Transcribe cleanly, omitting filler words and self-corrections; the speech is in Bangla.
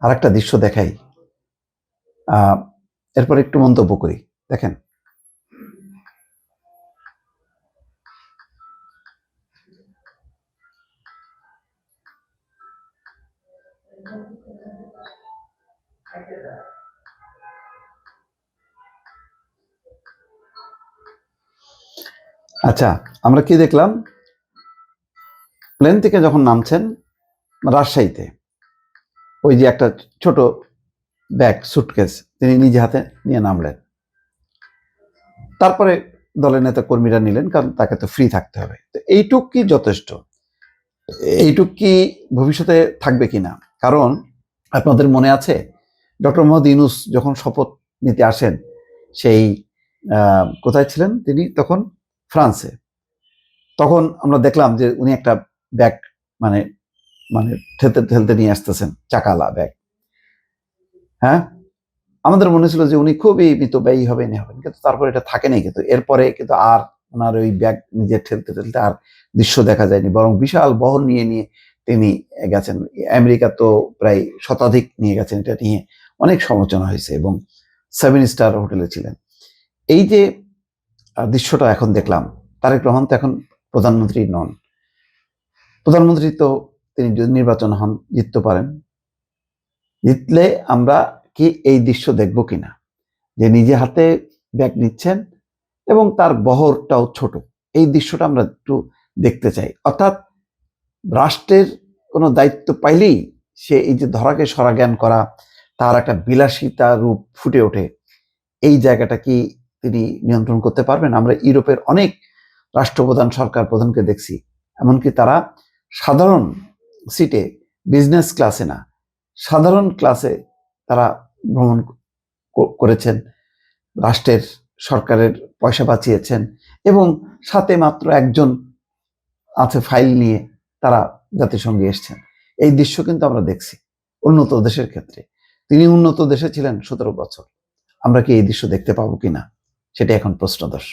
আর একটা দৃশ্য দেখাই, এরপর একটু মন্তব্য করি। দেখেন, আচ্ছা, আমরা কি দেখলাম? প্লেন থেকে যখন নামছেন রাজশাহীতে, ওই যে একটা ছোট ব্যাগ, সুটকেস তিনি নিজে হাতে নিয়ে নামলেন। তারপরে দলের নেতা কর্মীরা নিলেন, কারণ তাকে তো ফ্রি থাকতে হবে। তো এইটুক কি যথেষ্ট? এইটুক কি ভবিষ্যতে থাকবে কিনা? কারণ আপনাদের মনে আছে, ডক্টর মোহাম্মদ ইউনূস যখন শপথ নিতে আসেন, সেই কোথায় ছিলেন তিনি তখন? ফ্রান্সে। তখন আমরা দেখলাম যে উনি একটা ব্যাগ মানে মানে ঠেলতে ঠেলতে নিয়ে আসতেছেন, চাকালা ব্যাগ। হ্যাঁ, আমাদের মনে ছিল যে উনি খুবই মিতব্যয়ী হবেন, কিন্তু তারপরে এটা থাকে নাই। কিন্তু এরপরে কিন্তু আর ওনার ওই ব্যাগ নিজে ঠেলতে ঠেলতে আর দৃশ্য দেখা যায়নি, বরং বিশাল বহর নিয়ে নিয়ে তিনি গেছেন। আমেরিকা তো প্রায় শতাধিক নিয়ে গেছেন, এটা নিয়ে অনেক সমালোচনা হয়েছে, এবং 7 স্টার হোটেলে ছিলেন। এই যে দৃশ্যটা এখন দেখলাম, তারেক রহমান তো এখন প্রধানমন্ত্রী নন। প্রধানমন্ত্রী তো তিনি যদি নির্বাচন হন, জিততে পারেন। জিতলে আমরা কি এই দৃশ্য দেখব কিনা, যে নিজে হাতে ব্যাগ নিচ্ছেন এবং তার বহরটাও ছোট? এই দৃশ্যটা আমরা একটু দেখতে চাই। অর্থাৎ রাষ্ট্রের কোনো দায়িত্ব পাইলেই সে এই যে ধরাকে সরা জ্ঞান করা, তার একটা বিলাসিতা রূপ ফুটে ওঠে। এই জায়গাটা কি তিনি নিয়ন্ত্রণ করতে পারবেন? আমরা ইউরোপের অনেক রাষ্ট্রপ্রধান, সরকার প্রধানকে দেখছি, এমনকি তারা সাধারণ সিটে, বিজনেস ক্লাসে না, সাধারণ ক্লাসে তারা ভ্রমণ করেছেন, রাষ্ট্রের সরকারের পয়সা বাঁচিয়েছেন, এবং সাথে মাত্র একজন আছে ফাইল নিয়ে, তারা জাতিসংঘে এসছেন। এই দৃশ্য কিন্তু আমরা দেখছি উন্নত দেশের ক্ষেত্রে। তিনি উন্নত দেশে ছিলেন 17 বছর। আমরা কি এই দৃশ্য দেখতে পাবো কিনা, সেটা এখন প্রশ্নদর্শ।